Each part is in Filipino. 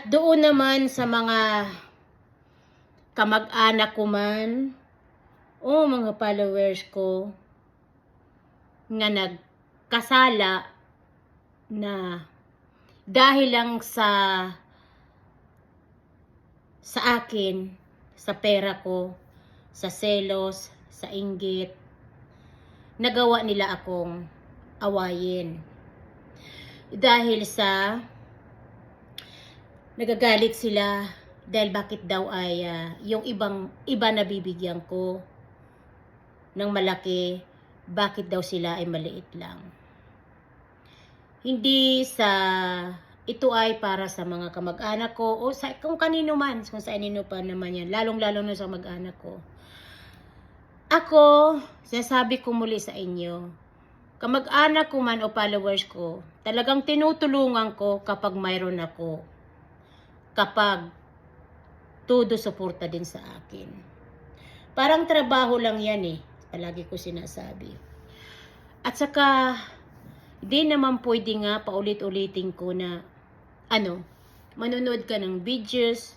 At doon naman sa mga kamag-anak ko man o mga followers ko na nagkasala na dahil lang sa akin, sa pera ko, sa selos, sa inggit, nagawa nila akong awayin. Dahil sa nagagalit sila dahil bakit daw ay yung iba na bibigyan ko ng malaki, bakit daw sila ay maliit lang. Hindi sa ito ay para sa mga kamag-anak ko o sa kung kanino man, kung sa kanino pa naman yan, lalong-lalo na sa mag-anak ko. Ako, sinasabi ko muli sa inyo, kamag-anak ko man o followers ko, talagang tinutulungan ko kapag mayroon ako. Kapag todo suporta din sa akin. Parang trabaho lang yan eh. Palagi ko sinasabi. At saka, di naman pwede nga paulit-ulitin ko na manonood ka ng videos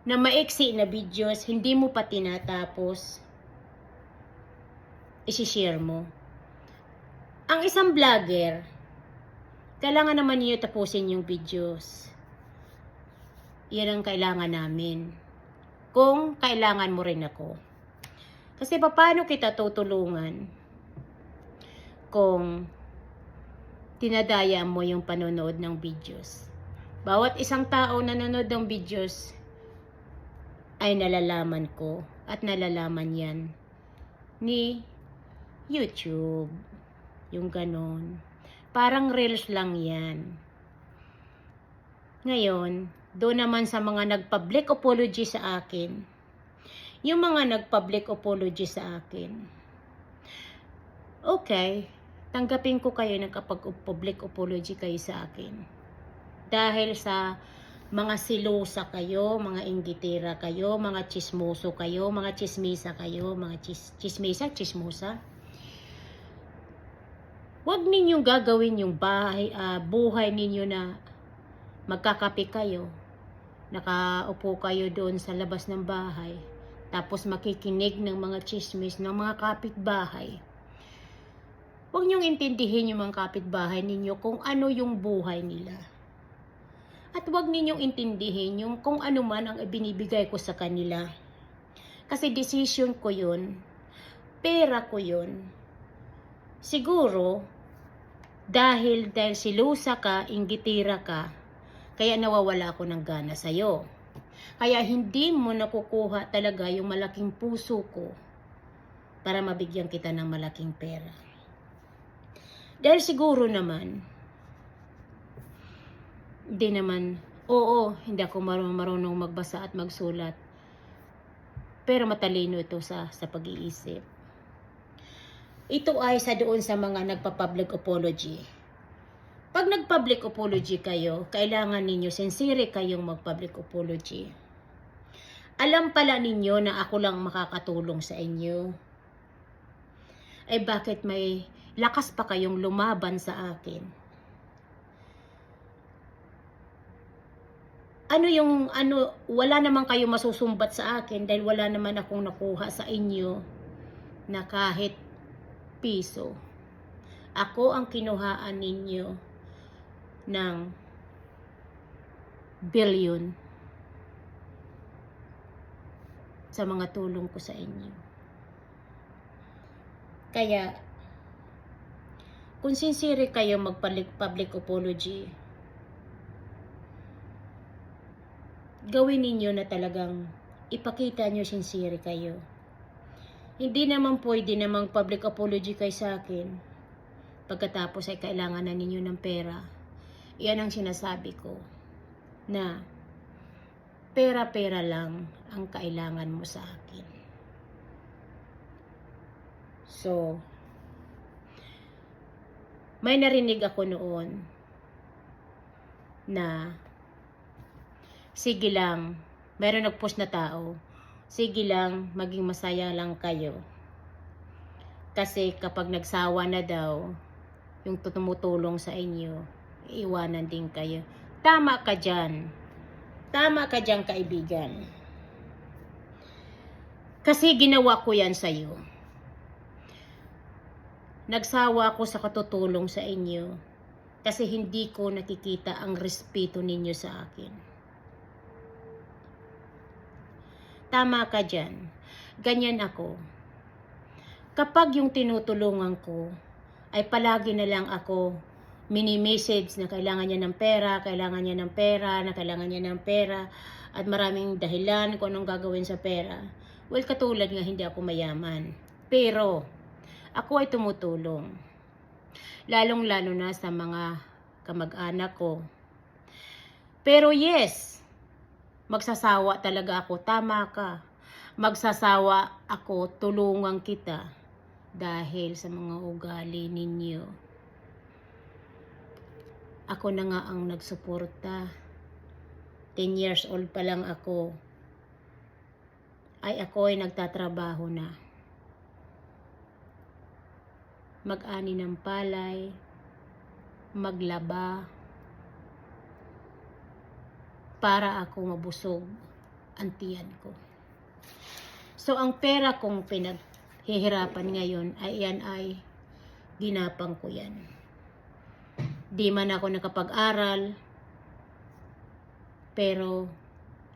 na maiksi na videos, hindi mo pa tinatapos, isi-share mo. Ang isang vlogger, kailangan naman niyo tapusin yung videos. Yan ang kailangan namin. Kung kailangan mo rin ako. Kasi paano kita tutulungan kung tinadaya mo yung panonood ng videos? Bawat isang tao na nanonood ng videos ay nalalaman ko at nalalaman yan ni YouTube. Yung ganon. Parang reels lang yan. Ngayon, doon naman sa mga nag-public apology sa akin, yung mga nag-public apology sa akin, okay, tanggapin ko kayo nagkapag-public apology kayo sa akin. Dahil sa mga silusa kayo, mga inggitira kayo, mga chismoso kayo, mga chismisa kayo, mga chismusa. Huwag ninyong gagawin yung buhay ninyo na magkakape kayo. Nakaupo kayo doon sa labas ng bahay. Tapos makikinig ng mga chismis ng mga kapitbahay. Huwag niyong intindihin yung mga kapitbahay ninyo kung ano yung buhay nila. At huwag ninyong intindihin yung kung ano man ang ibinibigay ko sa kanila. Kasi decision ko yun. Pera ko yun. Siguro, dahil silusa ka, inggitira ka, kaya nawawala ako ng gana sa'yo. Kaya hindi mo nakukuha talaga yung malaking puso ko para mabigyan kita ng malaking pera. Dahil siguro naman, hindi ako marunong magbasa at magsulat. Pero matalino ito sa pag-iisip. Ito ay doon sa mga nagpa-public apology. Pag nag-public apology kayo, kailangan ninyo sincere kayong mag-public apology. Alam pala ninyo na ako lang makakatulong sa inyo. Ay bakit may lakas pa kayong lumaban sa akin? Wala naman kayo masusumbat sa akin dahil wala naman akong nakuha sa inyo na kahit piso. Ako ang kinuhaan ninyo ng billion sa mga tulong ko sa inyo. Kaya, kung sincere kayo mag-public apology, gawin ninyo na talagang ipakita nyo sincere kayo. Hindi naman pwede namang public apology kayo sa akin pagkatapos ay kailangan na ninyo ng pera. Yan ang sinasabi ko na pera-pera lang ang kailangan mo sa akin. So, may narinig ako noon na sige lang, mayroon nag-post na tao, sige lang, maging masaya lang kayo. Kasi kapag nagsawa na daw, yung tumutulong sa inyo, iiwanan din kayo. Tama ka dyan. Tama ka dyan, kaibigan. Kasi ginawa ko yan sa'yo. Nagsawa ako sa katutulong sa inyo kasi hindi ko nakikita ang respeto ninyo sa akin. Tama ka dyan. Ganyan ako. Kapag yung tinutulungan ko ay palagi na lang ako mini-message na kailangan niya ng pera, kailangan niya ng pera, na kailangan niya ng pera, at maraming dahilan kung anong gagawin sa pera. Well, katulad nga hindi ako mayaman. Pero, ako ay tumutulong. Lalong-lalo na sa mga kamag-anak ko. Pero yes, magsasawa talaga ako. Tama ka. Magsasawa ako, tulungan kita. Dahil sa mga ugali ninyo. Ako na nga ang nagsuporta. 10 years old pa lang ako. Ako ay nagtatrabaho na. Mag-ani ng palay, maglaba, para ako mabusog ang tiyan ko. So, ang pera kong pinaghihirapan ngayon ay ginapang ko yan. Di man ako nakapag-aral, pero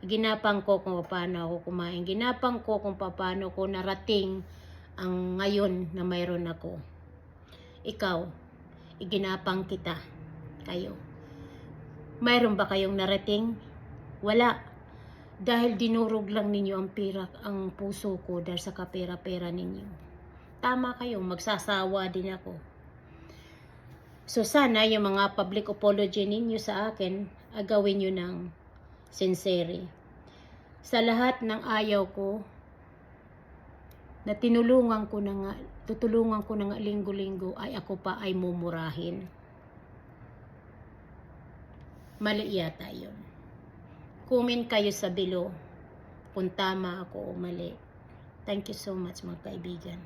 ginapang ko kung paano ako kumain. Ginapang ko kung paano ko narating ang ngayon na mayroon ako. Ikaw, iginapang kita. Kayo. Mayroon ba kayong narating? Wala. Dahil dinurog lang ninyo ang puso ko dahil sa kapera-pera ninyo. Tama kayo, magsasawa din ako. So sana yung mga public apology ninyo sa akin, gawin nyo ng sincere. Sa lahat ng ayaw ko, na tutulungan ko na nga linggo-linggo, ay ako pa ay mumurahin. Mali yata yun. Comment kayo sa below kung tama ako o mali. Thank you so much, mga kaibigan.